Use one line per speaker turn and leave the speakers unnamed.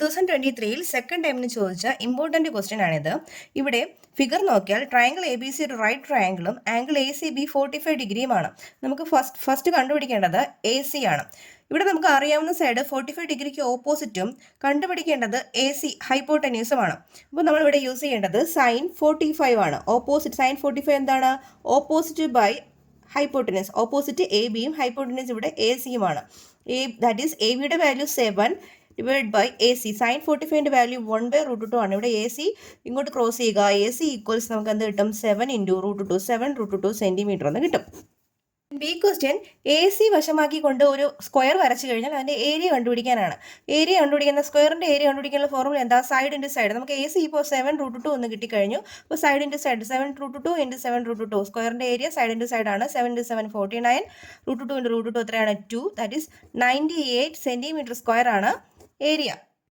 2023 second ടൈമിന് ചോദിച്ച important question ആണിത്. ഇവിടെ ഫിഗർ നോക്കിയാൽ ട്രയാങ്കിൾ എ ബി സി ഒരു റൈറ്റ് ട്രയാങ്കിളും ആംഗിൾ എ സി ബി 45 ഡിഗ്രിയുമാണ്. നമുക്ക് ഫസ്റ്റ് കണ്ടുപിടിക്കേണ്ടത് എ സി ആണ്. ഇവിടെ നമുക്ക് അറിയാവുന്ന സൈഡ് 45 ഡിഗ്രിക്ക് ഓപ്പോസിറ്റും കണ്ടുപിടിക്കേണ്ടത് എ സി ഹൈപ്പോട്ടന്യൂസുമാണ്. അപ്പോൾ നമ്മളിവിടെ യൂസ് ചെയ്യേണ്ടത് സൈൻ 45 ആണ്. ഓപ്പോസിറ്റ് സൈൻ 45 എന്താണ്? Opposite by hypotenuse. Opposite A ബിയും ഹൈപ്പോട്ടനസ് ഇവിടെ എ സിയുമാണ്. ദാറ്റ് ഈസ് എ ബിയുടെ value 7 divide by A C. Sine 45ൻ്റെ വാല്യൂ 1/√2 ആണ്. ഇവിടെ എ സി ഇങ്ങോട്ട് ക്രോസ് ചെയ്യുക. എ സി ഈക്വൽസ് നമുക്ക് എന്ത് കിട്ടും? 7 × √2 7√2 സെൻറ്റിമീറ്റർ എന്ന് കിട്ടും. ബി ക്വസ്റ്റ്യൻ എ സി വശമാക്കിക്കൊണ്ട് ഒരു സ്ക്വയർ വരച്ചു കഴിഞ്ഞാൽ അതിൻ്റെ ഏരിയ കണ്ടുപിടിക്കാനാണ്. ഏരിയ കണ്ടുപിടിക്കുന്ന സ്ക്വയറിൻ്റെ ഏരിയ കണ്ടുപിടിക്കാനുള്ള ഫോർമുല എന്താ? Side into side. നമുക്ക് എ സി ഇപ്പോൾ 7√2 എന്ന് കിട്ടിക്കഴിഞ്ഞു. അപ്പോൾ സൈഡ് ഇൻറ്റു സൈഡ് 7√2 × 7√2. സ്ക്വയറിൻ്റെ ഏരിയ സൈഡ് ഇൻറ്റു സൈഡ് ആണ്. 7 × 7 49. √2 × √2 എത്രയാണ്? 2. ദാറ്റ് ഈസ് 98 സെൻറ്റിമീറ്റർ സ്ക്വയർ ആണ് ഏരിയ.